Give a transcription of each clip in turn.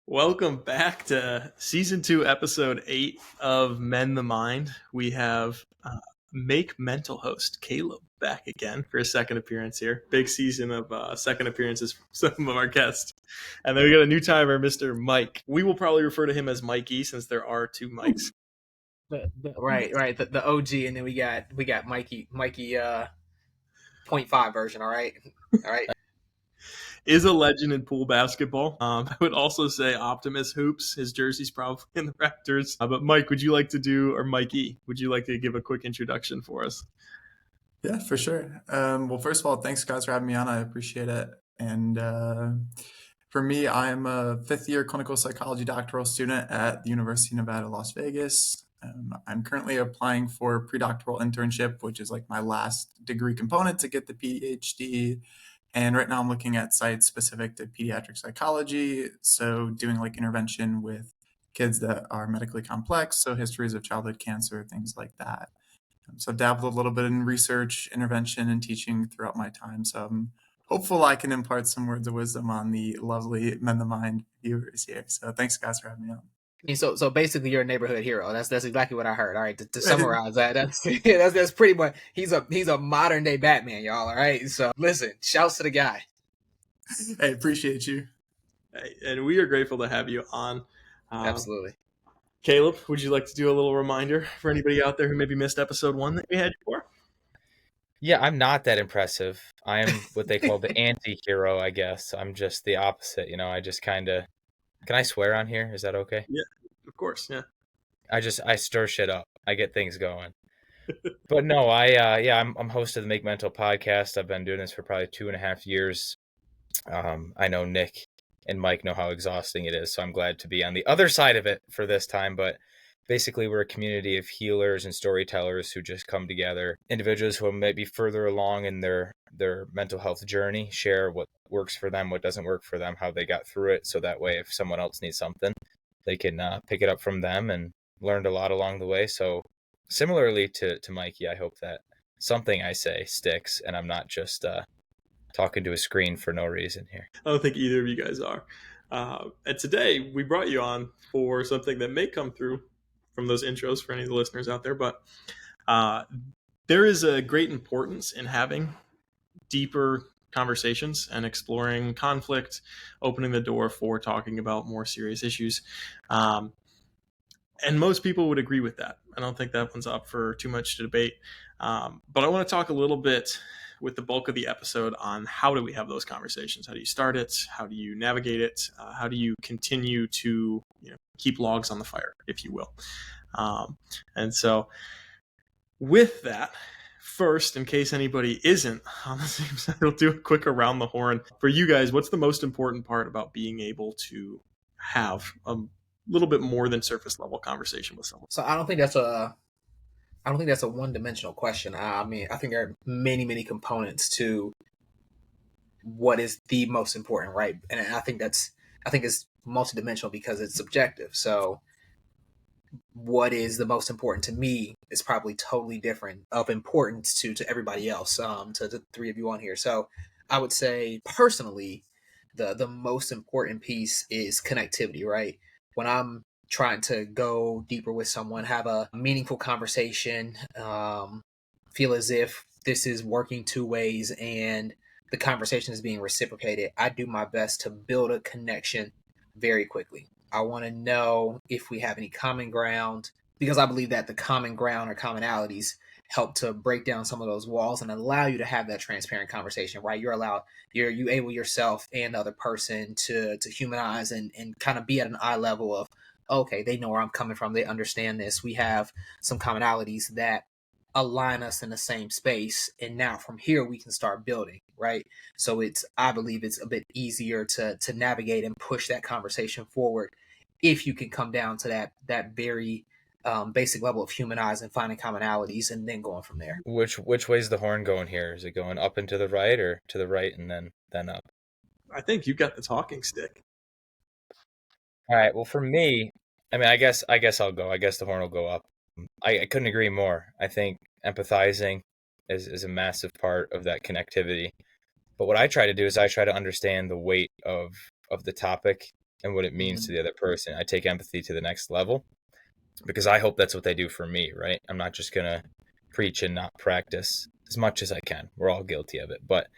Welcome back to season 2, episode 8 of Men the Mind. We have Make Mental host Caleb back again for a second appearance here. Big season of second appearances from some of our guests. And then we got a new timer, Mr. Mike. We will probably refer to him as Mikey since there are two Mikes. Right. The OG, and then we got Mikey 0.5 version. All right. Is a legend in pool basketball. I would also say Optimus Hoops. His jersey's probably in the Raptors. But Mike, would you like to do, or Mikey, would you like to give a quick introduction for us? Yeah, for sure. Well, first of all, thanks guys for having me on. I appreciate it. And for me, I'm a fifth-year clinical psychology doctoral student at the University of Nevada, Las Vegas. I'm currently applying for a pre-doctoral internship, which is like my last degree component to get the PhD. And right now I'm looking at sites specific to pediatric psychology. So doing like intervention with kids that are medically complex, so histories of childhood cancer, things like that. So I've dabbled a little bit in research, intervention, and teaching throughout my time. So I'm hopeful I can impart some words of wisdom on the lovely Men the Mind viewers here. So thanks guys for having me on. So basically, you're a neighborhood hero. That's exactly what I heard. All right, to summarize that's pretty much he's a modern day Batman, y'all. All right, so listen, shouts to the guy. Hey, appreciate you. Hey, and we are grateful to have you on. Absolutely. Caleb, would you like to do a little reminder for anybody out there who maybe missed episode 1 that we had you for? Yeah, I'm not that impressive. I am what they call the anti-hero, I guess. I'm just the opposite, I just kind of... Can I swear on here? Is that okay? Yeah, of course, yeah. I stir shit up. I get things going. But no, I'm host of the Make Mental podcast. I've been doing this for probably 2.5 years. I know Nick and Mike know how exhausting it is, so I'm glad to be on the other side of it for this time. But basically, we're a community of healers and storytellers who just come together. Individuals who may be further along in their mental health journey, share what works for them, what doesn't work for them, how they got through it. So that way, if someone else needs something, they can pick it up from them, and learned a lot along the way. So similarly to Mikey, I hope that something I say sticks and I'm not just talking to a screen for no reason here. I don't think either of you guys are. And today we brought you on for something that may come through from those intros for any of the listeners out there, but there is a great importance in having deeper conversations and exploring conflict, opening the door for talking about more serious issues. And most people would agree with that. I don't think that one's up for too much to debate. But I want to talk a little bit with the bulk of the episode on how do we have those conversations? How do you start it? How do you navigate it? How do you continue to keep logs on the fire, if you will? And so with that, first, in case anybody isn't on the same side, I'll do a quick around the horn. For you guys, what's the most important part about being able to have a little bit more than surface level conversation with someone? So I don't think that's a one-dimensional question. I mean, I think there are many components to what is the most important, right? And I think it's multidimensional because it's subjective. So what is the most important to me is probably totally different of importance to everybody else, to the three of you on here. So I would say personally, the most important piece is connectivity, right? When I'm trying to go deeper with someone, have a meaningful conversation, feel as if this is working two ways and the conversation is being reciprocated, I do my best to build a connection very quickly. I want to know if we have any common ground, because I believe that the common ground or commonalities help to break down some of those walls and allow you to have that transparent conversation, right? You able yourself and the other person to humanize and kind of be at an eye level of, okay, they know where I'm coming from. They understand this. We have some commonalities that align us in the same space. And now from here, we can start building, right? So I believe it's a bit easier to navigate and push that conversation forward if you can come down to that very basic level of humanizing, finding commonalities, and then going from there. Which way's the horn going here? Is it going up and to the right, or to the right and then up? I think you got the talking stick. All right. Well, for me, I mean, I guess I'll go. I guess the horn will go up. I couldn't agree more. I think empathizing is a massive part of that connectivity. But what I try to do is I try to understand the weight of the topic and what it means to the other person. I take empathy to the next level because I hope that's what they do for me, right? I'm not just going to preach and not practice as much as I can. We're all guilty of it. But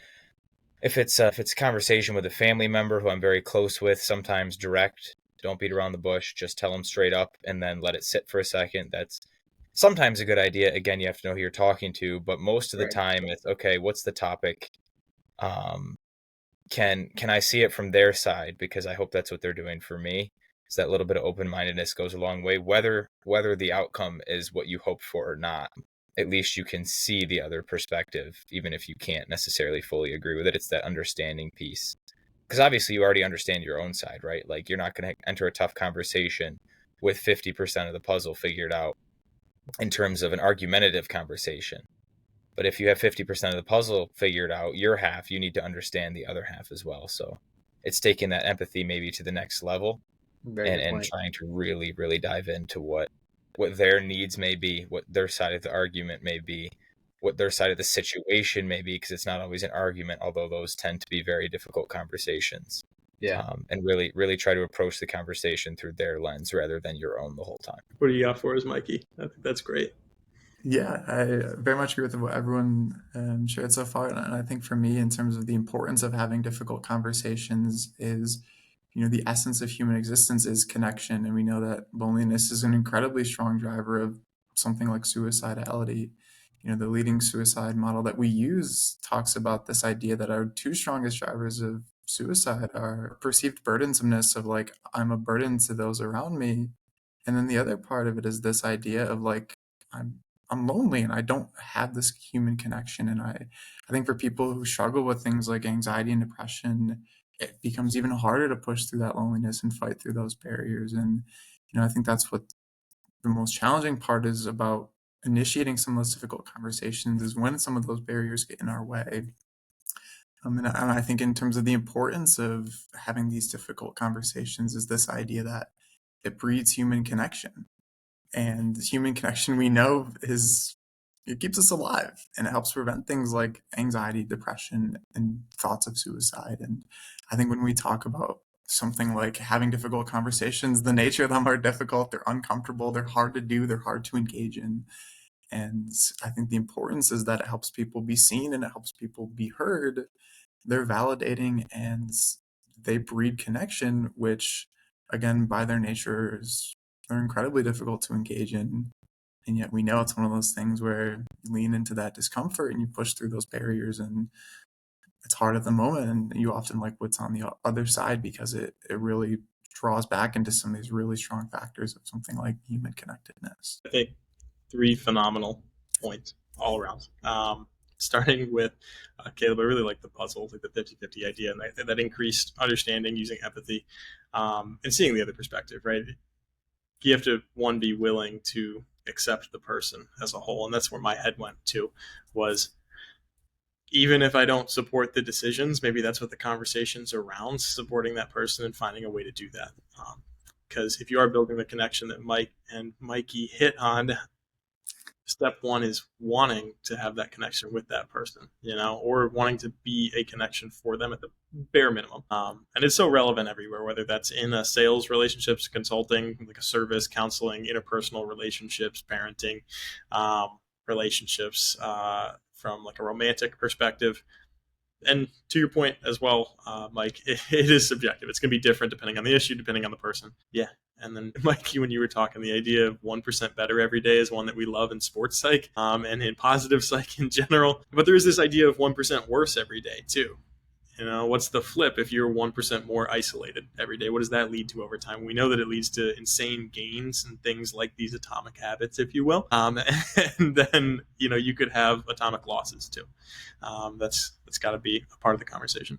if it's a conversation with a family member who I'm very close with, sometimes direct, don't beat around the bush, just tell them straight up and then let it sit for a second. That's sometimes a good idea. Again, you have to know who you're talking to, but most of the time it's okay, what's the topic? Can I see it from their side? Because I hope that's what they're doing for me. So that little bit of open-mindedness goes a long way, whether the outcome is what you hoped for or not. At least you can see the other perspective, even if you can't necessarily fully agree with it. It's that understanding piece. Because obviously you already understand your own side, right? Like you're not going to enter a tough conversation with 50% of the puzzle figured out in terms of an argumentative conversation. But if you have 50% of the puzzle figured out, your half, you need to understand the other half as well. So it's taking that empathy maybe to the next level and trying to really, really dive into what their needs may be, what their side of the argument may be, what their side of the situation may be, because it's not always an argument, although those tend to be very difficult conversations. Yeah. And really, really try to approach the conversation through their lens rather than your own the whole time. What do you got for us, Mikey? I think that's great. Yeah, I very much agree with what everyone shared so far. And I think for me, in terms of the importance of having difficult conversations is, the essence of human existence is connection. And we know that loneliness is an incredibly strong driver of something like suicidality. The leading suicide model that we use talks about this idea that our two strongest drivers of suicide are perceived burdensomeness of like, I'm a burden to those around me. And then the other part of it is this idea of like, I'm lonely and I don't have this human connection. And I think for people who struggle with things like anxiety and depression, it becomes even harder to push through that loneliness and fight through those barriers. And, I think that's what the most challenging part is about initiating some of those difficult conversations is when some of those barriers get in our way. And I think in terms of the importance of having these difficult conversations is this idea that it breeds human connection. And human connection, we know, it keeps us alive and it helps prevent things like anxiety, depression, and thoughts of suicide. And I think when we talk about something like having difficult conversations, the nature of them are difficult, they're uncomfortable, they're hard to do, they're hard to engage in. And I think the importance is that it helps people be seen and it helps people be heard. They're validating and they breed connection, which, again, by their nature they're incredibly difficult to engage in. And yet we know it's one of those things where you lean into that discomfort and you push through those barriers, and it's hard at the moment. And you often like what's on the other side because it really draws back into some of these really strong factors of something like human connectedness. I think 3 phenomenal points all around. Starting with Caleb, I really like the puzzle, like the 50-50 idea, and that increased understanding using empathy and seeing the other perspective, right? You have to, one, be willing to accept the person as a whole. And that's where my head went to, was even if I don't support the decisions, maybe that's what the conversation's around, supporting that person and finding a way to do that. Because if you are building the connection that Mike and Mikey hit on, step 1 is wanting to have that connection with that person, or wanting to be a connection for them at the bare minimum. And it's so relevant everywhere, whether that's in a sales relationships, consulting, like a service, counseling, interpersonal relationships, parenting, relationships, from like a romantic perspective. And to your point as well, Mike, it is subjective. It's going to be different depending on the issue, depending on the person. Yeah. And then, Mikey, when you were talking, the idea of 1% better every day is one that we love in sports psych and in positive psych in general. But there is this idea of 1% worse every day, too. What's the flip if you're 1% more isolated every day? What does that lead to over time? We know that it leads to insane gains and things like these atomic habits, if you will. And then, you could have atomic losses, too. That's got to be a part of the conversation.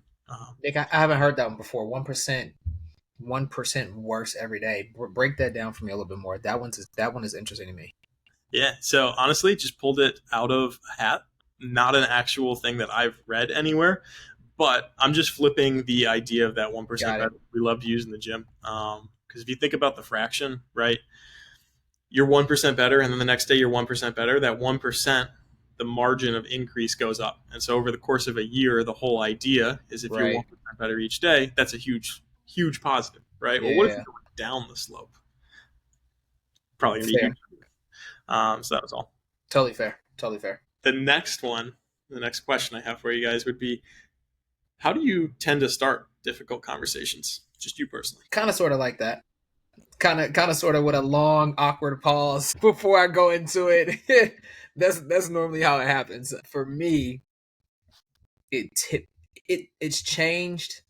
Nick, I haven't heard that one before. 1% worse every day. Break that down for me a little bit more. That one is interesting to me. Yeah. So honestly, just pulled it out of a hat. Not an actual thing that I've read anywhere, but I'm just flipping the idea of that 1% better we love to use in the gym. Because if you think about the fraction, right, you're 1% better, and then the next day you're 1% better. That 1%, the margin of increase goes up. And so over the course of a year, the whole idea is if you're 1% better each day, that's a huge, huge positive. right? Well, what if Yeah. you're going down the slope? Probably going to be Fair. huge. So that was all. Totally fair. Totally fair. The next question I have for you guys would be, how do you tend to start difficult conversations? Just you personally. Kind of sort of like that. Kind of sort of with a long awkward pause before I go into it. That's normally how it happens. For me, it's changed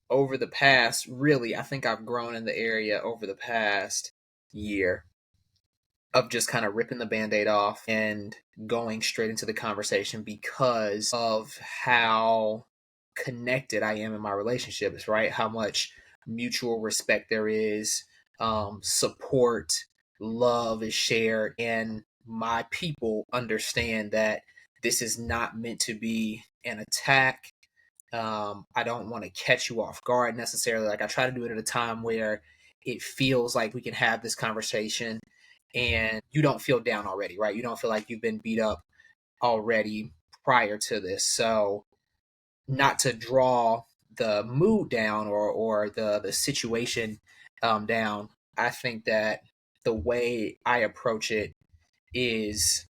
over the past, really, I think I've grown in the area over the past year of just kind of ripping the Band-Aid off and going straight into the conversation because of how connected I am in my relationships, right? How much mutual respect there is, support, love is shared, and my people understand that this is not meant to be an attack. I don't want to catch you off guard necessarily. Like, I try to do it at a time where it feels like we can have this conversation and you don't feel down already, right? You don't feel like you've been beat up already prior to this. So not to draw the mood down or the situation down, I think that the way I approach it is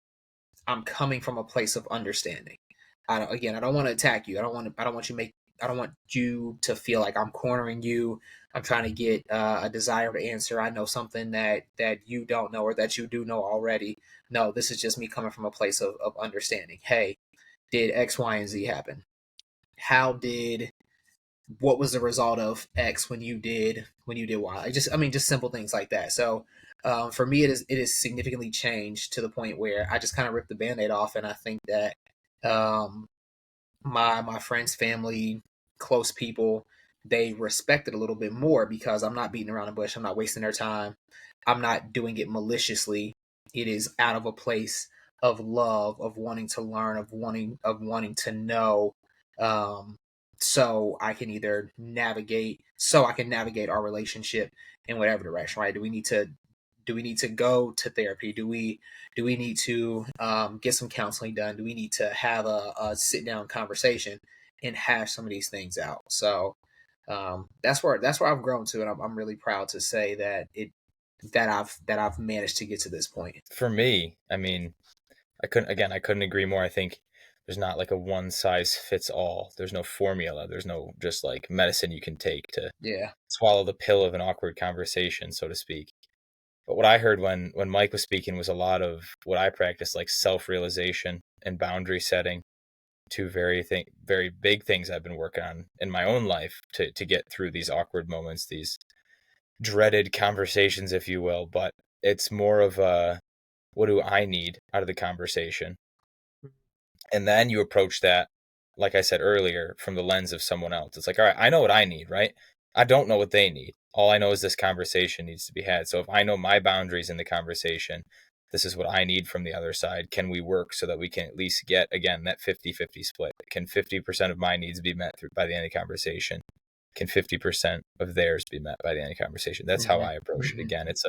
I'm coming from a place of understanding. I don't want to attack you. I don't want you to feel like I'm cornering you. I'm trying to get a desired answer. I know something that you don't know or that you do know already. No, this is just me coming from a place of understanding. Hey, did X, Y, and Z happen? What was the result of X when you did Y? Just simple things like that. So for me, it is significantly changed to the point where I just kind of ripped the Band-Aid off, and I think that my friends, family, close people, they respect it a little bit more because I'm not beating around the bush. I'm not wasting their time. I'm not doing it maliciously. It is out of a place of love, of wanting to learn, of wanting to know. So I can navigate our relationship in whatever direction, right? Do we need to go to therapy? Do we need to get some counseling done? Do we need to have a sit down conversation and hash some of these things out? So that's where I've grown to, and I'm really proud to say that I've managed to get to this point. For me, I mean, I couldn't agree more. I think there's not like a one size fits all. There's no formula. There's no just like medicine you can take to swallow the pill of an awkward conversation, so to speak. But what I heard when Mike was speaking was a lot of what I practice, like self-realization and boundary setting, two very big things I've been working on in my own life to get through these awkward moments, these dreaded conversations, if you will. But it's more of a, what do I need out of the conversation? And then you approach that, like I said earlier, from the lens of someone else. It's like, all right, I know what I need, right? I don't know what they need. All I know is this conversation needs to be had. So if I know my boundaries in the conversation, this is what I need from the other side. Can we work so that we can at least get, again, that 50-50 split? Can 50% of my needs be met by the end of the conversation? Can 50% of theirs be met by the end of the conversation? That's how I approach it. Again, it's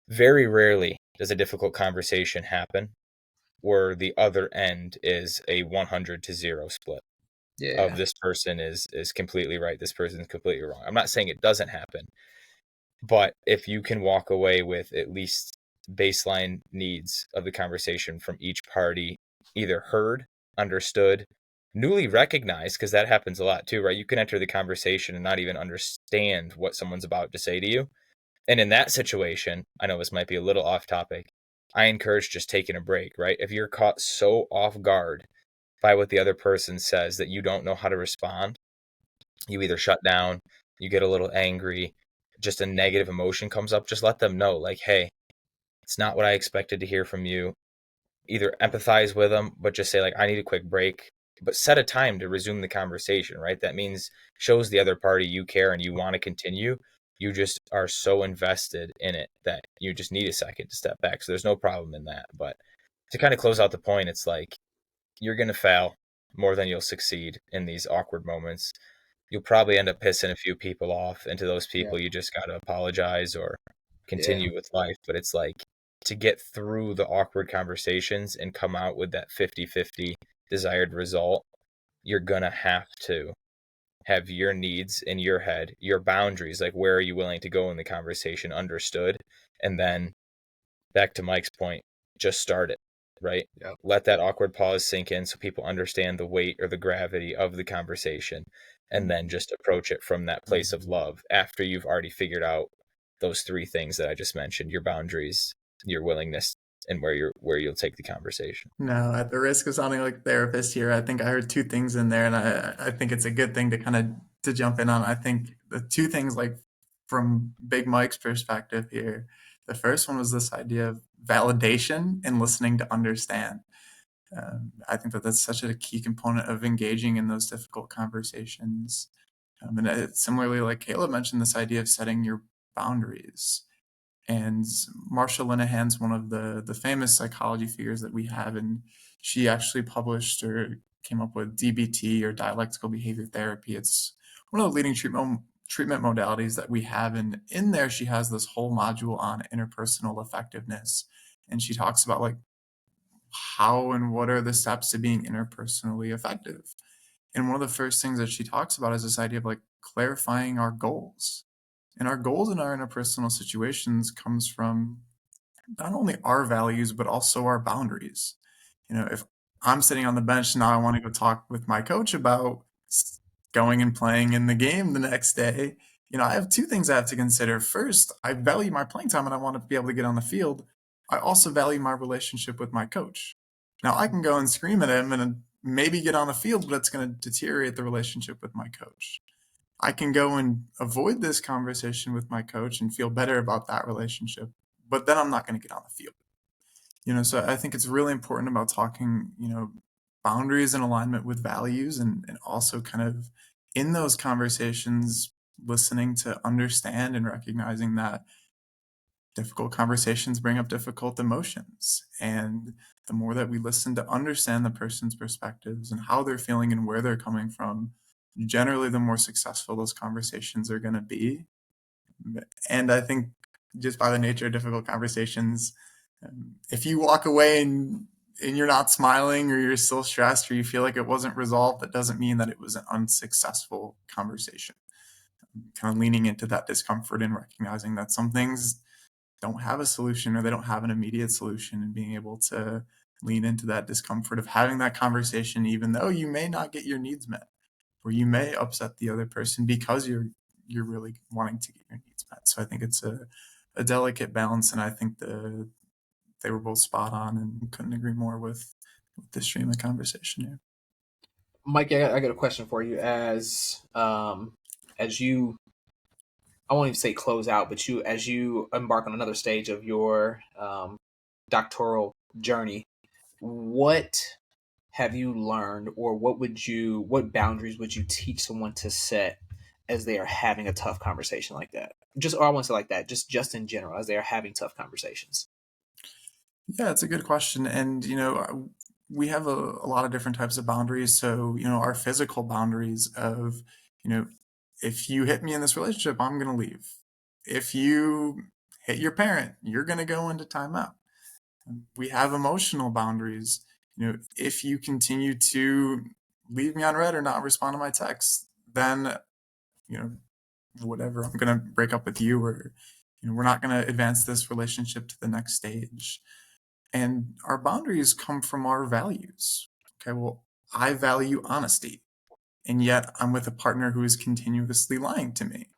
very rarely does a difficult conversation happen where the other end is a 100-0 split. Of this person is completely right, this person is completely wrong. I'm not saying it doesn't happen, but if you can walk away with at least baseline needs of the conversation from each party, either heard, understood, newly recognized, because that happens a lot too, right? You can enter the conversation and not even understand what someone's about to say to you. And in that situation, I know this might be a little off topic, I encourage just taking a break, right? If you're caught so off guard by what the other person says that you don't know how to respond, you either shut down, you get a little angry, just a negative emotion comes up, just let them know, like, hey, it's not what I expected to hear from you. Either empathize with them, but just say, like, I need a quick break, but set a time to resume the conversation, right? That means shows the other party you care and you want to continue. You just are so invested in it that you just need a second to step back. So there's no problem in that. But to kind of close out the point, it's like, you're going to fail more than you'll succeed in these awkward moments. You'll probably end up pissing a few people off, and to those people, you just got to apologize or continue with life. But it's like, to get through the awkward conversations and come out with that 50-50 desired result, you're going to have to have your needs in your head, your boundaries, like where are you willing to go in the conversation, understood, and then back to Mike's point, just start it, right? Yep. Let that awkward pause sink in so people understand the weight or the gravity of the conversation, and then just approach it from that place of love after you've already figured out those three things that I just mentioned: your boundaries, your willingness, and where you'll take the conversation. No, at the risk of sounding like a therapist here, I think I heard two things in there, and I think it's a good thing to kind of to jump in on. I think the two things, like from Big Mike's perspective here, the first one was this idea of validation and listening to understand. I think that that's such a key component of engaging in those difficult conversations. And similarly, like Caleb mentioned, this idea of setting your boundaries. And Marsha Linehan's one of the famous psychology figures that we have, and she actually published or came up with DBT, or dialectical behavior therapy. It's one of the leading treatment modalities that we have, and in there she has this whole module on interpersonal effectiveness, and she talks about like how and what are the steps to being interpersonally effective. And one of the first things that she talks about is this idea of like clarifying our goals. And our goals in our interpersonal situations comes from not only our values, but also our boundaries. You know, if I'm sitting on the bench now, I want to go talk with my coach about going and playing in the game the next day. You know, I have two things I have to consider. First, I value my playing time and I want to be able to get on the field. I also value my relationship with my coach. Now, I can go and scream at him and maybe get on the field, but it's going to deteriorate the relationship with my coach. I can go and avoid this conversation with my coach and feel better about that relationship, but then I'm not going to get on the field. You know, so I think it's really important about talking, you know, boundaries in alignment with values, and also kind of in those conversations, listening to understand and recognizing that difficult conversations bring up difficult emotions. And the more that we listen to understand the person's perspectives and how they're feeling and where they're coming from, generally the more successful those conversations are going to be. And I think just by the nature of difficult conversations, if you walk away and you're not smiling, or you're still stressed, or you feel like it wasn't resolved, that doesn't mean that it was an unsuccessful conversation. Kind of leaning into that discomfort and recognizing that some things don't have a solution, or they don't have an immediate solution, and being able to lean into that discomfort of having that conversation, even though you may not get your needs met, or you may upset the other person because you're really wanting to get your needs met. So I think it's a delicate balance, and I think they were both spot on, and couldn't agree more with the stream of conversation here. Mike, I got a question for you. As you, I won't even say close out, but as you embark on another stage of your doctoral journey, what have you learned, or what boundaries would you teach someone to set as they are having a tough conversation like that? Or I won't say like that, just in general, as they are having tough conversations. Yeah, it's a good question. And, you know, we have a lot of different types of boundaries. So, you know, our physical boundaries of, you know, if you hit me in this relationship, I'm going to leave. If you hit your parent, you're going to go into timeout. We have emotional boundaries. You know, if you continue to leave me on red or not respond to my texts, then, you know, whatever, I'm going to break up with you, or, you know, we're not going to advance this relationship to the next stage. And our boundaries come from our values. Okay, well, I value honesty, and yet I'm with a partner who is continuously lying to me.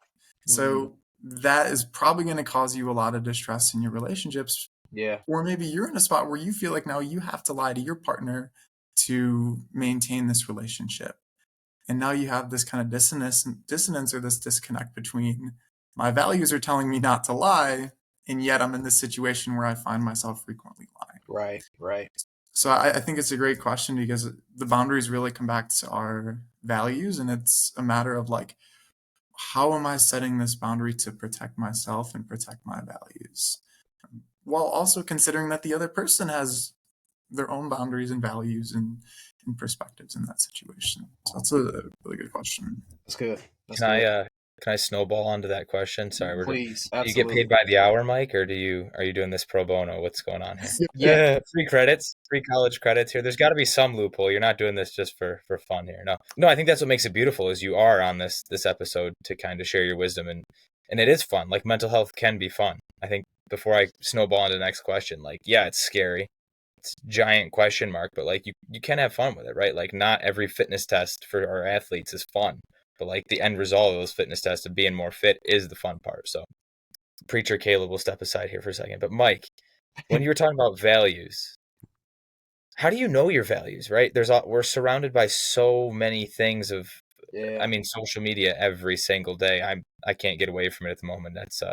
So that is probably going to cause you a lot of distress in your relationships. Yeah. Or maybe you're in a spot where you feel like now you have to lie to your partner to maintain this relationship. And now you have this kind of dissonance or this disconnect between my values are telling me not to lie, and yet I'm in this situation where I find myself frequently lying. Right. So I think it's a great question, because the boundaries really come back to our values, and it's a matter of like, how am I setting this boundary to protect myself and protect my values, while also considering that the other person has their own boundaries and values and perspectives in that situation. So that's a really good question. That's good. Can Can I snowball onto that question? Sorry, Please, do you get absolutely. paid by the hour, Mike, or are you doing this pro bono? What's going on here? Yeah. Free credits, free college credits here. There's got to be some loophole. You're not doing this just for fun here. No, I think that's what makes it beautiful is you are on this episode to kind of share your wisdom, and it is fun. Like mental health can be fun. I think before I snowball into the next question, like, yeah, it's scary. It's a giant question mark, but like you can have fun with it, right? Like not every fitness test for our athletes is fun. But like the end result of those fitness tests of being more fit is the fun part. So preacher Caleb will step aside here for a second. But Mike, when you were talking about values, how do you know your values, right? We're surrounded by so many things Yeah. social media every single day. I can't get away from it at the moment. That's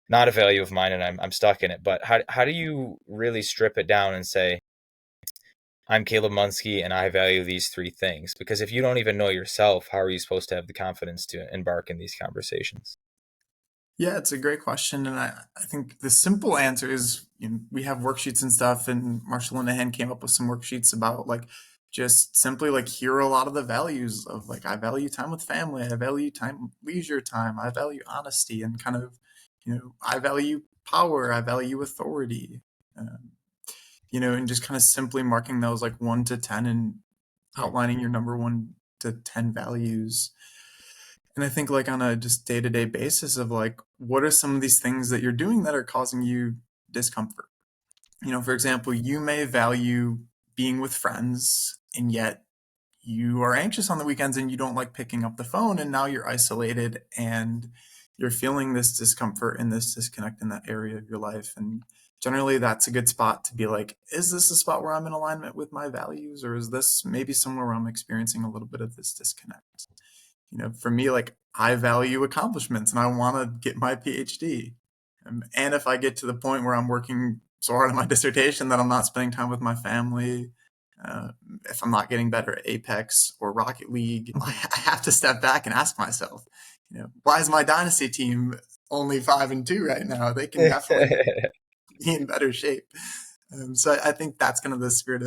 not a value of mine and I'm stuck in it. But how do you really strip it down and say, I'm Caleb Munski and I value these 3 things? Because if you don't even know yourself, how are you supposed to have the confidence to embark in these conversations? Yeah, it's a great question. And I think the simple answer is, we have worksheets and stuff, and Marshall Linehan came up with some worksheets about like just simply like here are a lot of the values of like I value time with family, I value time leisure time, I value honesty, and kind of, I value power, I value authority. And just kind of simply marking those like 1 to 10 and outlining your number 1 to 10 values. And I think like on a just day-to-day basis of like, what are some of these things that you're doing that are causing you discomfort? For example, you may value being with friends, and yet you are anxious on the weekends and you don't like picking up the phone, and now you're isolated and you're feeling this discomfort and this disconnect in that area of your life. And generally that's a good spot to be like, is this a spot where I'm in alignment with my values, or is this maybe somewhere where I'm experiencing a little bit of this disconnect? For me, like I value accomplishments and I want to get my PhD. And if I get to the point where I'm working so hard on my dissertation that I'm not spending time with my family, if I'm not getting better at Apex or Rocket League, I have to step back and ask myself, why is my dynasty team only 5-2 right now? They can definitely be in better shape. So I think that's kind of the spirit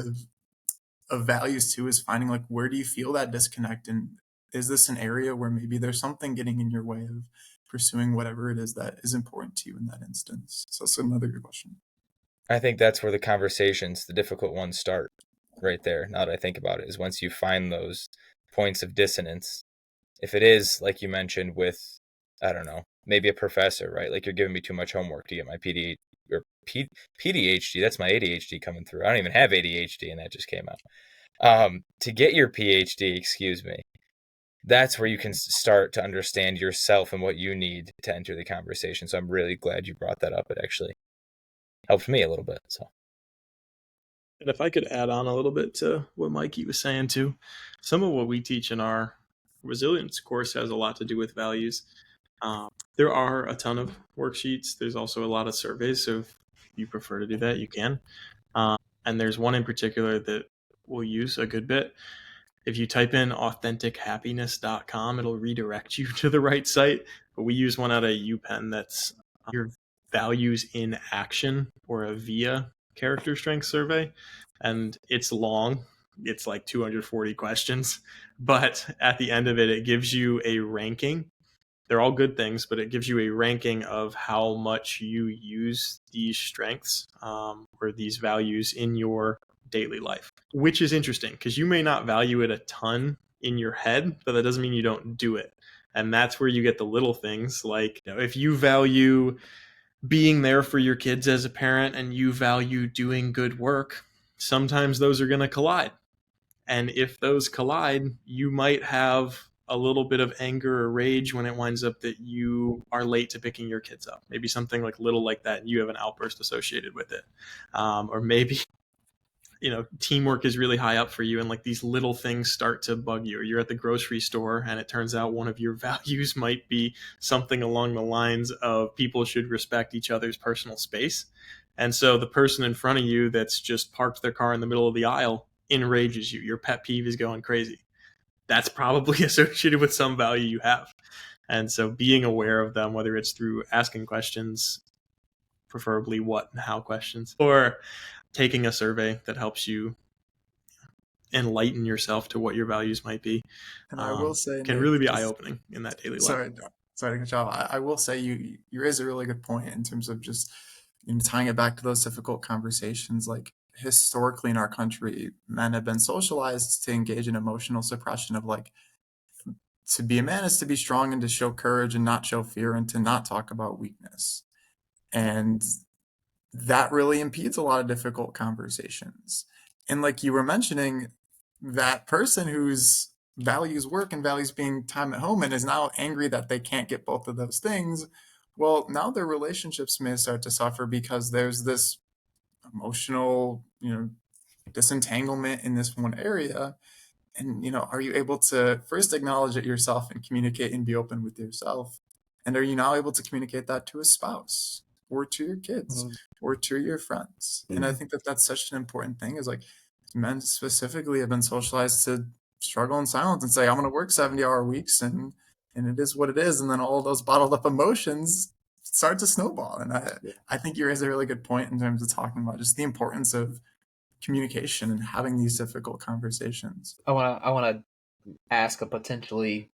of values too, is finding like, where do you feel that disconnect? And is this an area where maybe there's something getting in your way of pursuing whatever it is that is important to you in that instance? So that's another good question. I think that's where the conversations, the difficult ones, start right there. Now that I think about it, is once you find those points of dissonance. If it is, like you mentioned, with, I don't know, maybe a professor, right? Like you're giving me too much homework to get my PDHD. That's my ADHD coming through. I don't even have ADHD, and that just came out. To get your PhD, excuse me, that's where you can start to understand yourself and what you need to enter the conversation. So I'm really glad you brought that up. It actually helped me a little bit. So, and if I could add on a little bit to what Mikey was saying too, some of what we teach in our resilience course has a lot to do with values. There are a ton of worksheets. There's also a lot of surveys. So if you prefer to do that, you can. And there's one in particular that we'll use a good bit. If you type in AuthenticHappiness.com, it'll redirect you to the right site. But we use one out of UPenn that's your values in action, or a VIA character strength survey. And it's long. It's like 240 questions. But at the end of it, it gives you a ranking. They're all good things, but it gives you a ranking of how much you use these strengths or these values in your daily life, which is interesting because you may not value it a ton in your head, but that doesn't mean you don't do it. And that's where you get the little things like, if you value being there for your kids as a parent and you value doing good work, sometimes those are going to collide. And if those collide, you might have a little bit of anger or rage when it winds up that you are late to picking your kids up. Maybe something like little like that, and you have an outburst associated with it. Or maybe, teamwork is really high up for you, and like these little things start to bug you. Or you're at the grocery store and it turns out one of your values might be something along the lines of people should respect each other's personal space. And so the person in front of you that's just parked their car in the middle of the aisle enrages you. Your pet peeve is going crazy. That's probably associated with some value you have. And so being aware of them, whether it's through asking questions, preferably what and how questions, or taking a survey that helps you enlighten yourself to what your values might be, And I will say, can Nick, really be eye-opening in that daily life. Sorry to cut you off. I will say you raise a really good point in terms of just tying it back to those difficult conversations. Like historically in our country, men have been socialized to engage in emotional suppression of like, to be a man is to be strong and to show courage and not show fear and to not talk about weakness. And that really impedes a lot of difficult conversations. And like you were mentioning, that person whose values work and values being time at home and is now angry that they can't get both of those things, well, now their relationships may start to suffer because there's this emotional, disentanglement in this one area. And, are you able to first acknowledge it yourself and communicate and be open with yourself? And are you now able to communicate that to a spouse or to your kids or to your friends? And I think that that's such an important thing, is like men specifically have been socialized to struggle in silence and say, I'm going to work 70-hour weeks and it is what it is. And then all those bottled up emotions start to snowball. And I think you raise a really good point in terms of talking about just the importance of communication and having these difficult conversations. I want to ask a potentially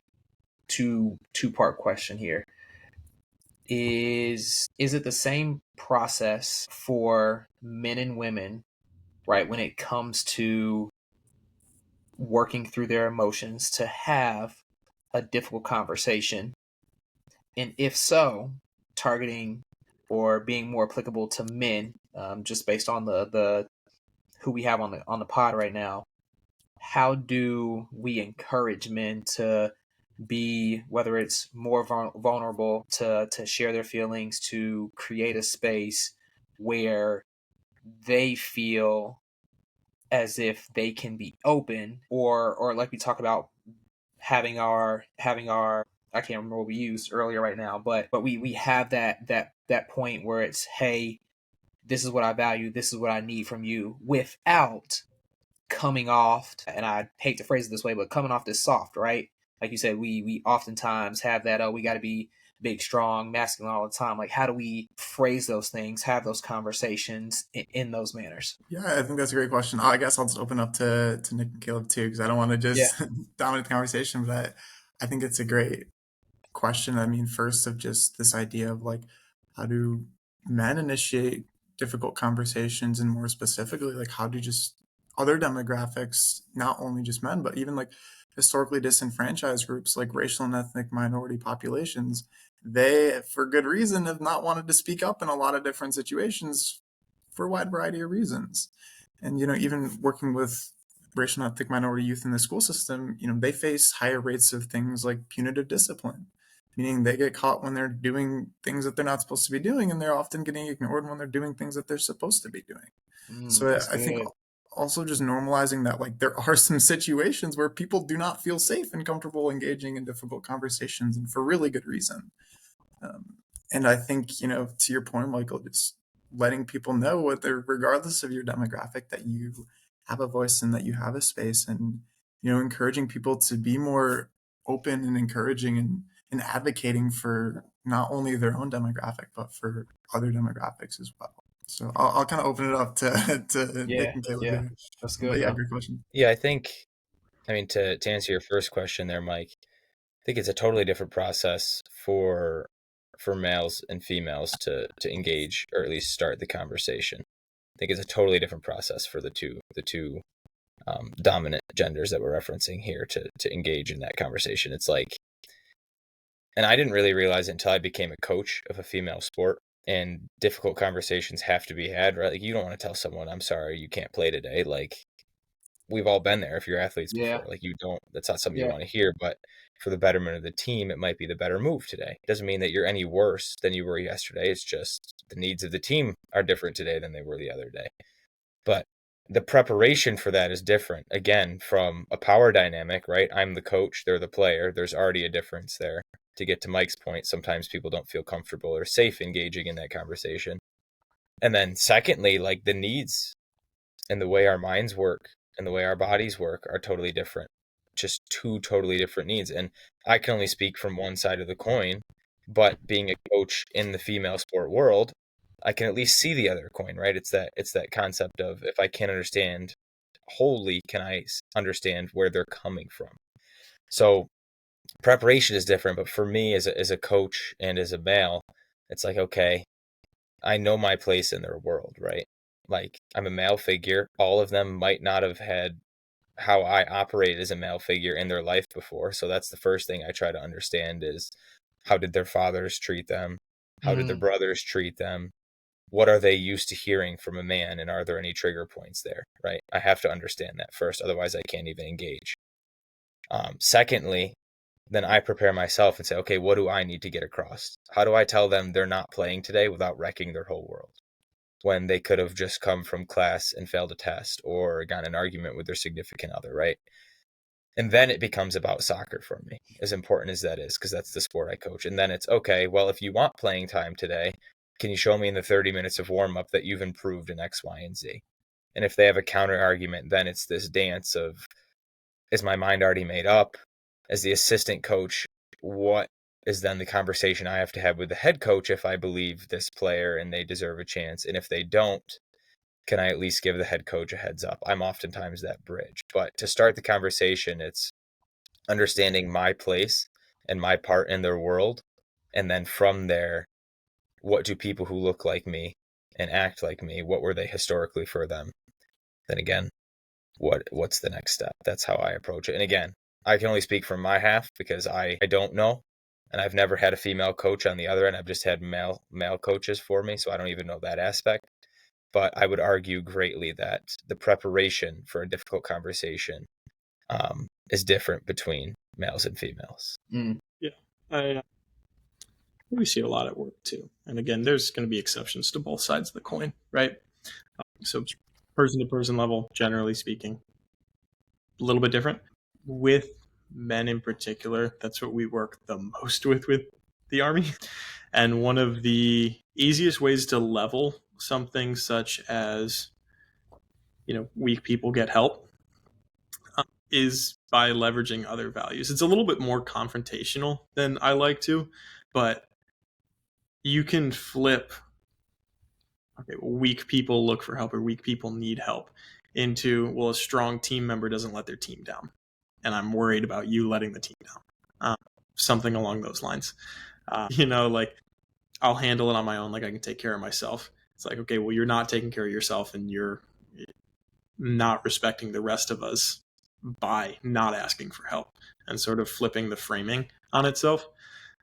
two-part question here. Is it the same process for men and women, right, when it comes to working through their emotions to have a difficult conversation? And if so, targeting or being more applicable to men, just based on the who we have on the pod right now, how do we encourage men to be, whether it's more vulnerable, to share their feelings, to create a space where they feel as if they can be open, or like we talk about having our I can't remember what we used earlier right now, but we have that point where it's, hey, this is what I value, this is what I need from you, without coming off, and I hate to phrase it this way, but coming off this soft, right? Like you said, we oftentimes have that, oh, we got to be big, strong, masculine all the time. Like, how do we phrase those things, have those conversations in those manners? Yeah, I think that's a great question. I guess I'll just open up to Nick and Caleb too, because I don't want to just dominate the conversation, but I think it's a great question. I mean, first of just this idea of like, how do men initiate difficult conversations, and more specifically, like how do just other demographics, not only just men, but even like historically disenfranchised groups like racial and ethnic minority populations, they, for good reason, have not wanted to speak up in a lot of different situations for a wide variety of reasons. And, even working with racial and ethnic minority youth in the school system, they face higher rates of things like punitive discipline, meaning they get caught when they're doing things that they're not supposed to be doing, and they're often getting ignored when they're doing things that they're supposed to be doing. So I think also just normalizing that, like, there are some situations where people do not feel safe and comfortable engaging in difficult conversations, and for really good reason. And I think, to your point, Michael, just letting people know regardless of your demographic, that you have a voice and that you have a space, and, encouraging people to be more open and encouraging and advocating for not only their own demographic, but for other demographics as well. So I'll kind of open it up to Nick and Caleb. Yeah, that's good. Yeah, great question. Yeah, I mean, to answer your first question there, Mike, I think it's a totally different process for males and females to engage, or at least start the conversation. I think it's a totally different process for the two dominant genders that we're referencing here to engage in that conversation. It's like, and I didn't really realize it until I became a coach of a female sport. And difficult conversations have to be had, right? Like, you don't want to tell someone, I'm sorry, you can't play today. Like, we've all been there if you're athletes before. Like, that's not something you want to hear, but for the betterment of the team, it might be the better move today. It doesn't mean that you're any worse than you were yesterday. It's just the needs of the team are different today than they were the other day. But the preparation for that is different. Again, from a power dynamic, right? I'm the coach, they're the player. There's already a difference there. To get to Mike's point, sometimes people don't feel comfortable or safe engaging in that conversation. And then secondly, like, the needs and the way our minds work and the way our bodies work are totally different. Just two totally different needs. And I can only speak from one side of the coin, but being a coach in the female sport world, I can at least see the other coin, right? It's that concept of, if I can't understand wholly can I understand where they're coming from. So preparation is different, but for me as a coach and as a male, it's like, okay, I know my place in their world, right? Like, I'm a male figure. All of them might not have had how I operate as a male figure in their life before. So that's the first thing I try to understand is, how did their fathers treat them? How did their brothers treat them? What are they used to hearing from a man? And are there any trigger points there, right? I have to understand that first. Otherwise, I can't even engage. Secondly, then I prepare myself and say, okay, what do I need to get across? How do I tell them they're not playing today without wrecking their whole world, when they could have just come from class and failed a test or got in an argument with their significant other, right? And then it becomes about soccer for me, as important as that is, because that's the sport I coach. And then it's, okay, well, if you want playing time today, can you show me in the 30 minutes of warm-up that you've improved in X, Y, and Z? And if they have a counter argument, then it's this dance of, is my mind already made up? As the assistant coach, what is then the conversation I have to have with the head coach if I believe this player and they deserve a chance? And if they don't, can I at least give the head coach a heads up? I'm oftentimes that bridge. But to start the conversation, it's understanding my place and my part in their world. And then from there, what do people who look like me and act like me, what were they historically for them? Then again, what's the next step? That's how I approach it. And again, I can only speak from my half because I don't know. And I've never had a female coach on the other end. I've just had male coaches for me. So I don't even know that aspect. But I would argue greatly that the preparation for a difficult conversation is different between males and females. Yeah, we see a lot at work too. And again, there's going to be exceptions to both sides of the coin, right? So person to person level, generally speaking, a little bit different. With men in particular, that's what we work the most with the Army. And one of the easiest ways to level something such as, weak people get help is by leveraging other values. It's a little bit more confrontational than I like to, but you can flip, okay, weak people look for help or weak people need help, into, well, a strong team member doesn't let their team down. And I'm worried about you letting the team down. Something along those lines. Like, I'll handle it on my own. Like, I can take care of myself. It's like, okay, well, you're not taking care of yourself and you're not respecting the rest of us by not asking for help, and sort of flipping the framing on itself.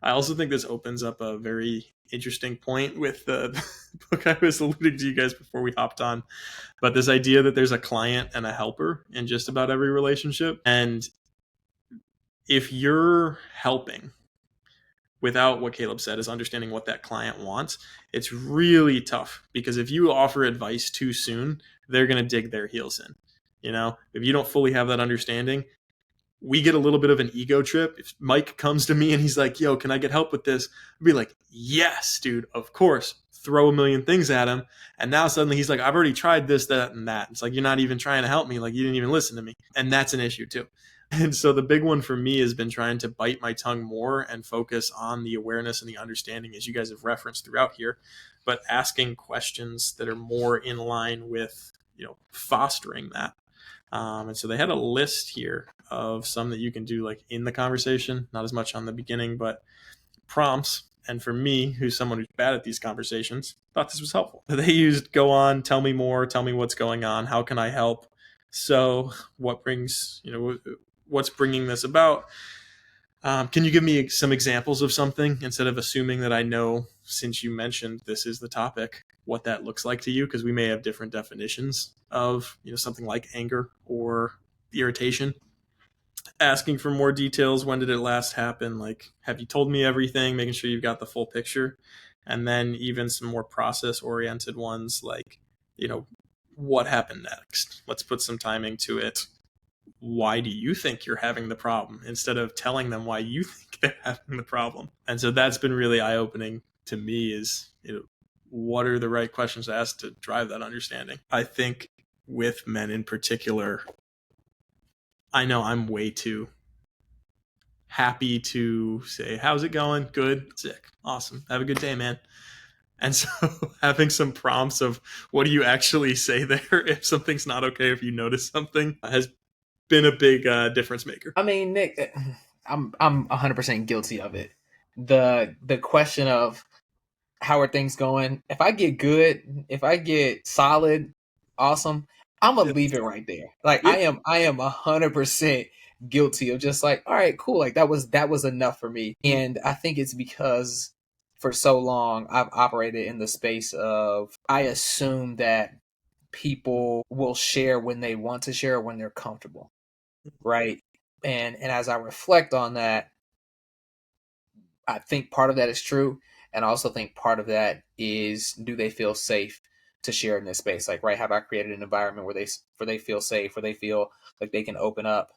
I also think this opens up a very interesting point with the book I was alluding to you guys before we hopped on. But this idea that there's a client and a helper in just about every relationship. And if you're helping without, what Caleb said, is understanding what that client wants, it's really tough, because if you offer advice too soon, they're going to dig their heels in. If you don't fully have that understanding, we get a little bit of an ego trip. If Mike comes to me and he's like, yo, can I get help with this? I'd be like, yes, dude, of course. Throw a million things at him. And now suddenly he's like, I've already tried this, that, and that. It's like, you're not even trying to help me. Like, you didn't even listen to me. And that's an issue too. And so the big one for me has been trying to bite my tongue more and focus on the awareness and the understanding, as you guys have referenced throughout here, but asking questions that are more in line with, fostering that. And so they had a list here of some that you can do, like, in the conversation, not as much on the beginning, but prompts. And for me, who's someone who's bad at these conversations, thought this was helpful. They used, go on, tell me more, tell me what's going on, how can I help? So what's bringing this about? Can you give me some examples of something, instead of assuming that I know, since you mentioned this is the topic, what that looks like to you? Because we may have different definitions of, something like anger or irritation. Asking for more details. When did it last happen? Like, have you told me everything? Making sure you've got the full picture. And then even some more process oriented ones, like, what happened next? Let's put some timing to it. Why do you think you're having the problem, instead of telling them why you think they're having the problem? And so that's been really eye-opening to me, is, what are the right questions to ask to drive that understanding? I think with men in particular, I know I'm way too happy to say, how's it going? Good. Sick. Awesome. Have a good day, man. And so having some prompts of what do you actually say there if something's not okay, if you notice something, has been a big difference maker. I mean, Nick, I'm 100% guilty of it. The question of how are things going? If I get good, if I get solid, awesome, I'm gonna Yeah. leave it right there. Like Yeah. I am 100% guilty of just like, all right, cool. Like that was enough for me. And I think it's because for so long I've operated in the space of I assume that people will share when they want to share, when they're comfortable, right? And as I reflect on that, I think part of that is true, and I also think part of that is, do they feel safe to share in this space? Like, right, have I created an environment where they feel safe, where they feel like they can open up,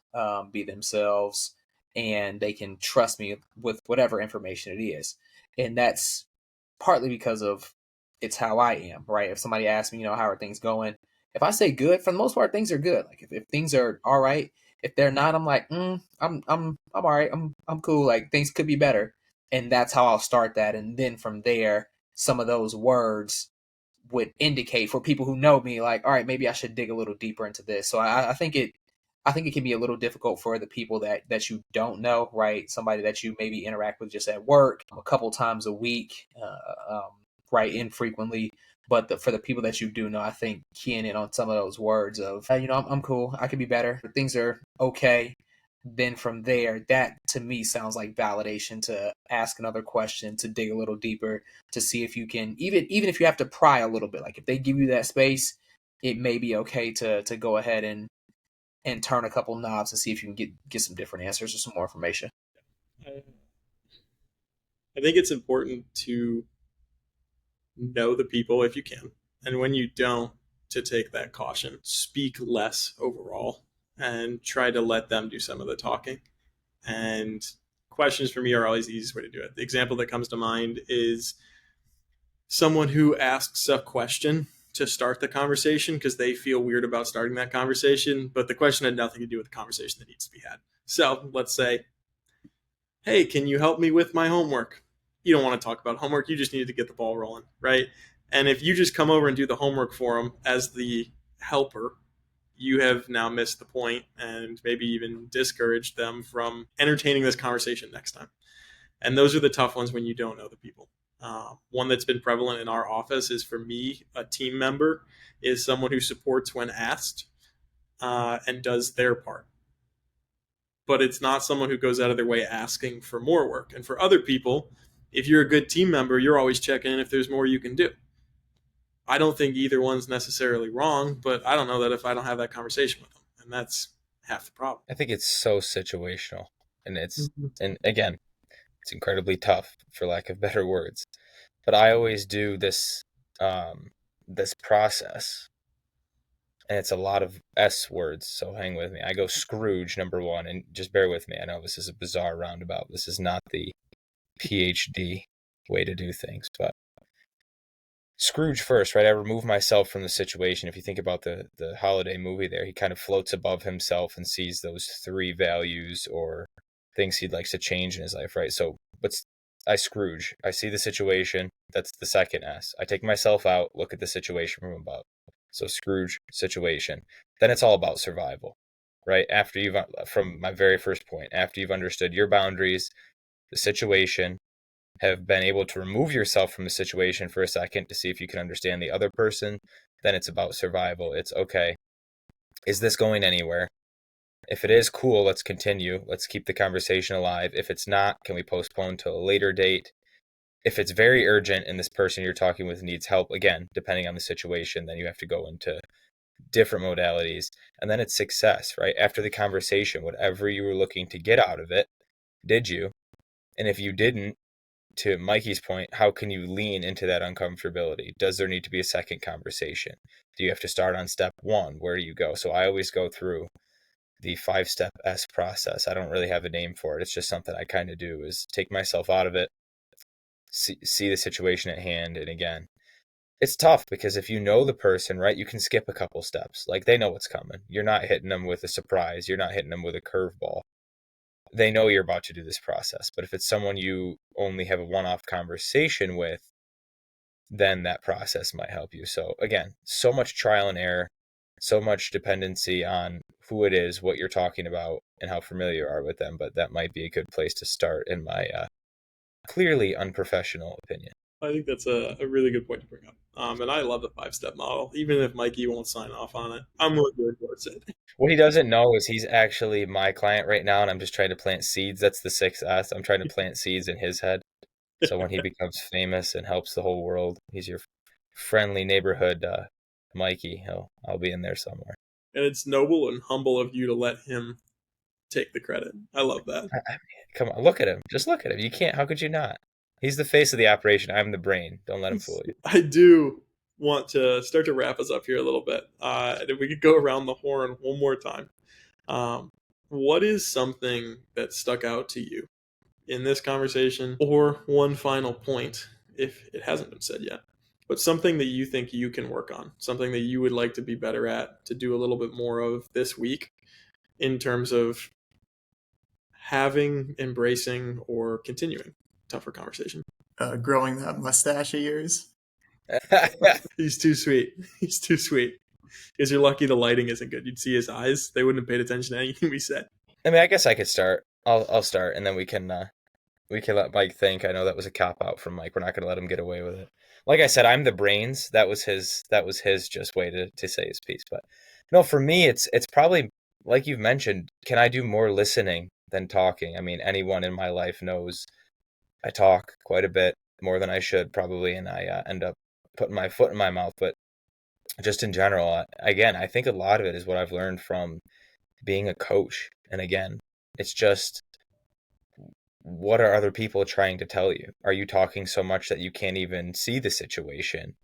be themselves, and they can trust me with whatever information it is. And that's partly because of it's how I am, right? If somebody asks me, how are things going? If I say good, for the most part, things are good. Like if things are all right, if they're not, I'm like, I'm all right. I'm cool. Like things could be better, and that's how I'll start that. And then from there, some of those words would indicate for people who know me, like, all right, maybe I should dig a little deeper into this. So I think it can be a little difficult for the people that you don't know, right? Somebody that you maybe interact with just at work a couple times a week, right, infrequently. But for the people that you do know, I think keying in on some of those words of, I'm cool, I could be better, things are okay. Then from there, that to me sounds like validation to ask another question, to dig a little deeper, to see if you can, even if you have to pry a little bit, like if they give you that space, it may be okay to go ahead and turn a couple knobs and see if you can get some different answers or some more information. I think it's important to know the people if you can. And when you don't, to take that caution. Speak less overall and try to let them do some of the talking. And questions for me are always the easiest way to do it. The example that comes to mind is someone who asks a question to start the conversation because they feel weird about starting that conversation, but the question had nothing to do with the conversation that needs to be had. So let's say, hey, can you help me with my homework? You don't want to talk about homework. You just need to get the ball rolling, right? And if you just come over and do the homework for them as the helper, you have now missed the point and maybe even discouraged them from entertaining this conversation next time. And those are the tough ones when you don't know the people. One that's been prevalent in our office is, for me, a team member is someone who supports when asked and does their part. But it's not someone who goes out of their way asking for more work. And for other people, if you're a good team member, you're always checking in if there's more you can do. I don't think either one's necessarily wrong, but I don't know that if I don't have that conversation with them. And that's half the problem. I think it's so situational. And and again, it's incredibly tough, for lack of better words. But I always do this this process, and it's a lot of S words, so hang with me. I go Scrooge, number one, and just bear with me. I know this is a bizarre roundabout. This is not the PhD way to do things, but Scrooge first, right? I remove myself from the situation. If you think about the holiday movie there, he kind of floats above himself and sees those three values or things he'd likes to change in his life, right? So, I Scrooge. I see the situation. That's the second S. I take myself out, look at the situation from above. So Scrooge, situation. Then it's all about survival, right? After you've, from my very first point, after you've understood your boundaries, the situation, have been able to remove yourself from the situation for a second to see if you can understand the other person, then it's about survival. It's okay. Is this going anywhere? If it is, cool, let's continue. Let's keep the conversation alive. If it's not, can we postpone to a later date? If it's very urgent and this person you're talking with needs help, again, depending on the situation, then you have to go into different modalities. And then it's success, right? After the conversation, whatever you were looking to get out of it, did you? And if you didn't, to Mikey's point, how can you lean into that uncomfortability? Does there need to be a second conversation? Do you have to start on step one? Where do you go? So I always go through the 5-step S process. I don't really have a name for it. It's just something I kind of do, is take myself out of it, see the situation at hand. And again, it's tough because if you know the person, right, you can skip a couple steps. Like they know what's coming. You're not hitting them with a surprise. You're not hitting them with a curveball. They know you're about to do this process. But if it's someone you only have a one-off conversation with, then that process might help you. So again, so much trial and error, so much dependency on who it is, what you're talking about, and how familiar you are with them. But that might be a good place to start, in my clearly unprofessional opinion. I think that's a really good point to bring up. And I love the 5-step model, even if Mikey won't sign off on it. I'm willing to endorse it. What he doesn't know is he's actually my client right now, and I'm just trying to plant seeds. That's the 6S. I'm trying to plant seeds in his head. So when he becomes famous and helps the whole world, he's your friendly neighborhood Mikey. I'll be in there somewhere. And it's noble and humble of you to let him take the credit. I love that. I mean, come on, look at him. Just look at him. You can't. How could you not? He's the face of the operation. I'm the brain. Don't let him fool you. I do want to start to wrap us up here a little bit. If we could go around the horn one more time. What is something that stuck out to you in this conversation, or one final point, if it hasn't been said yet, but something that you think you can work on, something that you would like to be better at, to do a little bit more of this week in terms of having, embracing, or continuing tougher conversation? Growing that mustache of yours. He's too sweet. He's too sweet. Because you're lucky the lighting isn't good. You'd see his eyes. They wouldn't have paid attention to anything we said. I mean, I guess I could start. I'll start, and then we can let Mike think. I know that was a cop out from Mike. We're not going to let him get away with it. Like I said, I'm the brains. That was his just way to say his piece. But no, for me, it's probably, like you've mentioned, can I do more listening than talking? I mean, anyone in my life knows I talk quite a bit, more than I should probably, and I end up putting my foot in my mouth. But just in general, again, I think a lot of it is what I've learned from being a coach. And again, it's just, what are other people trying to tell you? Are you talking so much that you can't even see the situation?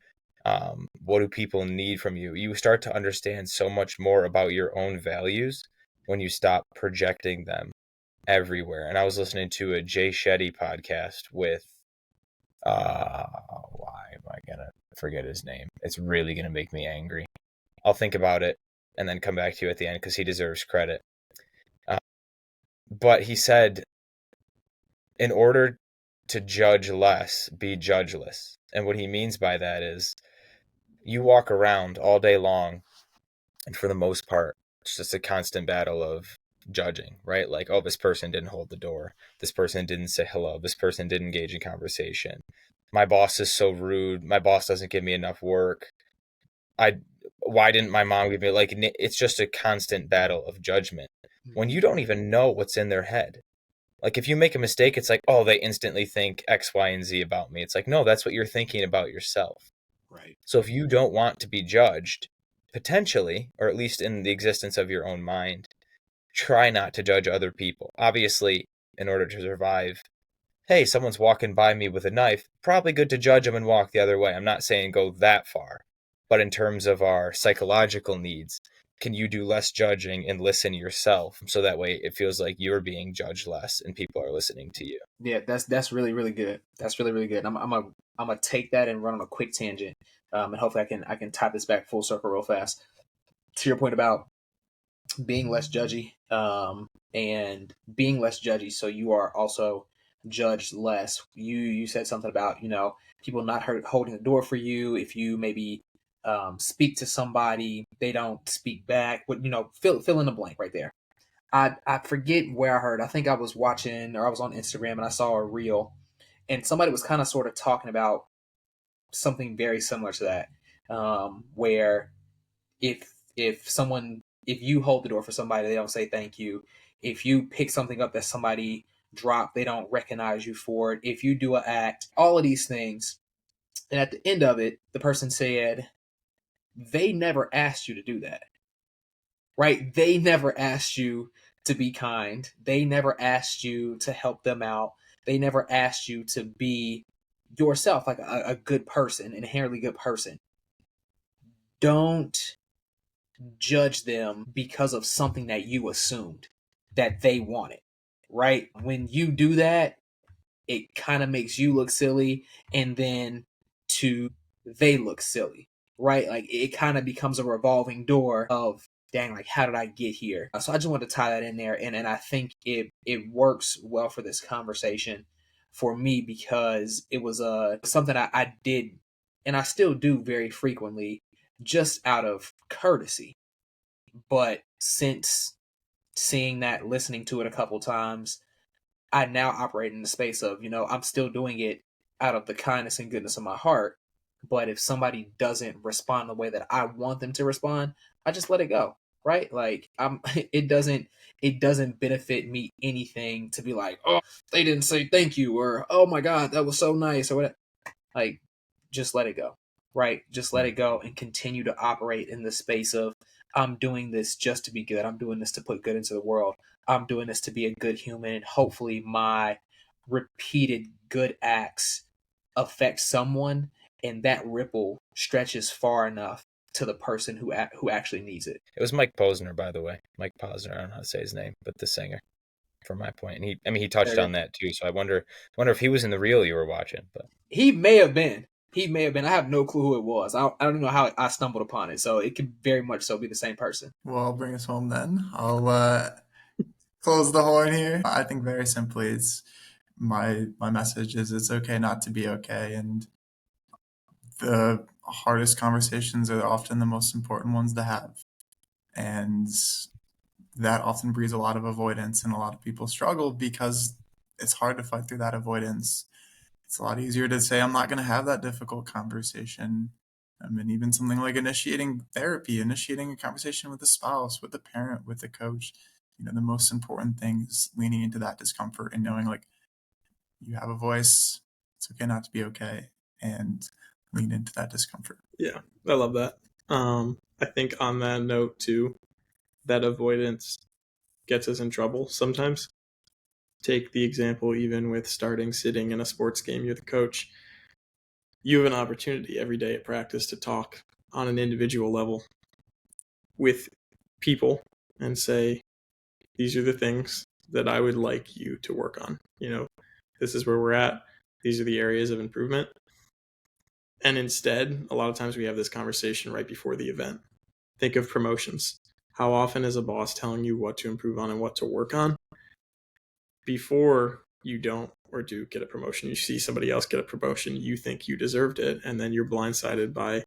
What do people need from you? You start to understand so much more about your own values when you stop projecting them everywhere. And I was listening to a Jay Shetty podcast with, why am I going to forget his name? It's really going to make me angry. I'll think about it and then come back to you at the end, because he deserves credit. But he said, in order to judge less, be judgeless. And what he means by that is, you walk around all day long, and for the most part, it's just a constant battle of judging, right? Like, oh, this person didn't hold the door. This person didn't say hello. This person didn't engage in conversation. My boss is so rude. My boss doesn't give me enough work. Why didn't my mom give me, like, it's just a constant battle of judgment when you don't even know what's in their head. Like, if you make a mistake, it's like, oh, they instantly think X, Y, and Z about me. It's like, no, that's what you're thinking about yourself. Right. So if you don't want to be judged, potentially, or at least in the existence of your own mind, try not to judge other people. Obviously, in order to survive, hey, someone's walking by me with a knife, probably good to judge them and walk the other way. I'm not saying go that far. But in terms of our psychological needs, can you do less judging and listen yourself, so that way it feels like you're being judged less and people are listening to you? Yeah, that's really, really good. That's really, really good. I'm gonna take that and run on a quick tangent, and hopefully I can tie this back full circle real fast to your point about being less judgy, and being less judgy, so you are also judged less. You said something about people not holding the door for you. If you maybe speak to somebody, they don't speak back. But fill in the blank right there. I forget where I heard. I think I was watching, or I was on Instagram, and I saw a reel, and somebody was kind of sort of talking about something very similar to that, where if you hold the door for somebody, they don't say thank you. If you pick something up that somebody dropped, they don't recognize you for it. If you do an act, all of these things, and at the end of it, the person said, they never asked you to do that, right? They never asked you to be kind. They never asked you to help them out. They never asked you to be yourself, like a good person, inherently good person. Don't judge them because of something that you assumed that they wanted, right? When you do that, it kind of makes you look silly, and then they look silly, right? Like, it kind of becomes a revolving door of, dang, like, how did I get here? So I just wanted to tie that in there, and I think it works well for this conversation for me, because it was something I did and I still do very frequently, just out of courtesy. But since seeing that, listening to it a couple times, I now operate in the space of, I'm still doing it out of the kindness and goodness of my heart. But if somebody doesn't respond the way that I want them to respond, I just let it go. Right? Like it doesn't benefit me anything to be like, oh, they didn't say thank you, or oh my God, that was so nice, or whatever. Like, just let it go. Right? Just let it go and continue to operate in the space of, I'm doing this just to be good. I'm doing this to put good into the world. I'm doing this to be a good human. And hopefully my repeated good acts affect someone, and that ripple stretches far enough to the person who actually needs it. It was Mike Posner, by the way. Mike Posner, I don't know how to say his name, but the singer, from my point. And he touched on that too. So I wonder if he was in the reel you were watching. But he may have been. I have no clue who it was. I don't know how I stumbled upon it. So it could very much so be the same person. Well, I'll bring us home then. I'll close the horn here. I think very simply, it's my message is it's okay not to be okay. And the hardest conversations are often the most important ones to have. And that often breeds a lot of avoidance, and a lot of people struggle because it's hard to fight through that avoidance. It's a lot easier to say, I'm not going to have that difficult conversation. And even something like initiating therapy, initiating a conversation with a spouse, with a parent, with a coach. The most important thing is leaning into that discomfort and knowing, like, you have a voice. It's okay not to be okay, and lean into that discomfort. Yeah, I love that. I think on that note too, that avoidance gets us in trouble sometimes. Take the example even with sitting in a sports game, you're the coach. You have an opportunity every day at practice to talk on an individual level with people and say, these are the things that I would like you to work on. This is where we're at. These are the areas of improvement. And instead, a lot of times we have this conversation right before the event. Think of promotions. How often is a boss telling you what to improve on and what to work on before you don't or do get a promotion? You see somebody else get a promotion, you think you deserved it, and then you're blindsided by,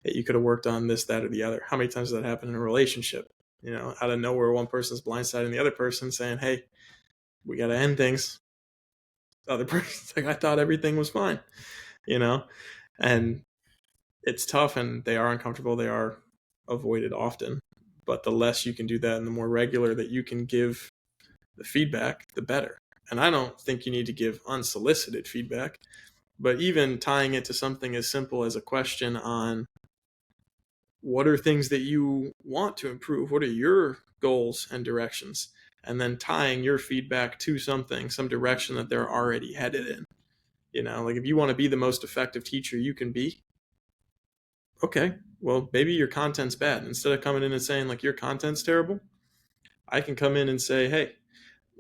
hey, you could have worked on this, that, or the other. How many times does that happen in a relationship? Out of nowhere, one person's blindsiding the other person saying, hey, we got to end things. The other person's like, I thought everything was fine, and it's tough, and they are uncomfortable. They are avoided often, but the less you can do that and the more regular that you can give the feedback, the better. And I don't think you need to give unsolicited feedback, but even tying it to something as simple as a question on what are things that you want to improve? What are your goals and directions? And then tying your feedback to some direction that they're already headed in. Like if you want to be the most effective teacher you can be, okay, well, maybe your content's bad. Instead of coming in and saying like your content's terrible, I can come in and say, hey,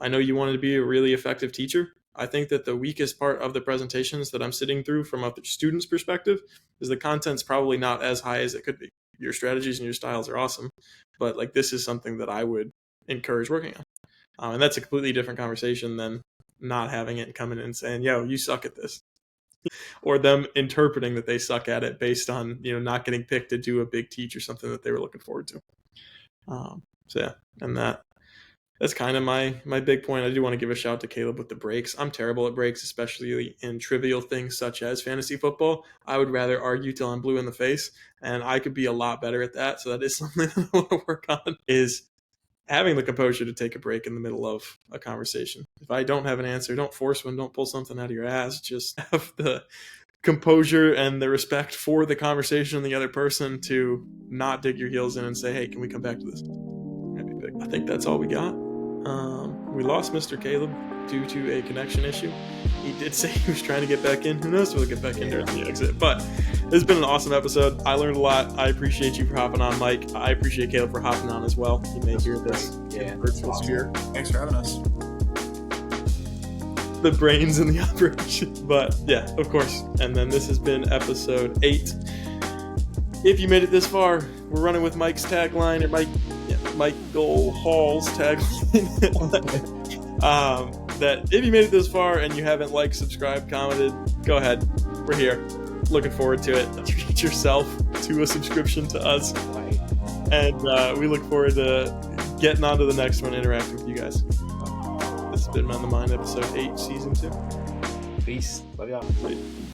I know you wanted to be a really effective teacher. I think that the weakest part of the presentations that I'm sitting through from a student's perspective is the content's probably not as high as it could be. Your strategies and your styles are awesome, but like this is something that I would encourage working on. And that's a completely different conversation than not having it and coming in and saying, yo, you suck at this. Or them interpreting that they suck at it based on, not getting picked to do a big teach or something that they were looking forward to. So yeah, and that's kind of my big point. I do want to give a shout to Caleb with the breaks. I'm terrible at breaks, especially in trivial things such as fantasy football. I would rather argue till I'm blue in the face, and I could be a lot better at that. So that is something that I want to work on, is having the composure to take a break in the middle of a conversation. If I don't have an answer, don't force one, don't pull something out of your ass. Just have the composure and the respect for the conversation and the other person to not dig your heels in and say, hey, can we come back to this? I think that's all we got. We lost Mr. Caleb due to a connection issue. He did say he was trying to get back in. Who knows if he'll get back in during the exit. But this has been an awesome episode. I learned a lot. I appreciate you for hopping on, Mike. I appreciate Caleb for hopping on as well. You may hear this. Yeah, virtual sphere. Thanks for having us. The brains in the operation. But yeah, of course. And then this has been episode 8. If you made it this far, we're running with Mike's tagline, or Michael Hall's tagline. That if you made it this far and you haven't liked, subscribed, commented, go ahead. We're here. looking forward to it. Treat yourself to a subscription to us. And we look forward to getting on to the next one, interacting with you guys. This has been On the Mind, episode 8, season 2. Peace. Love y'all. Bye.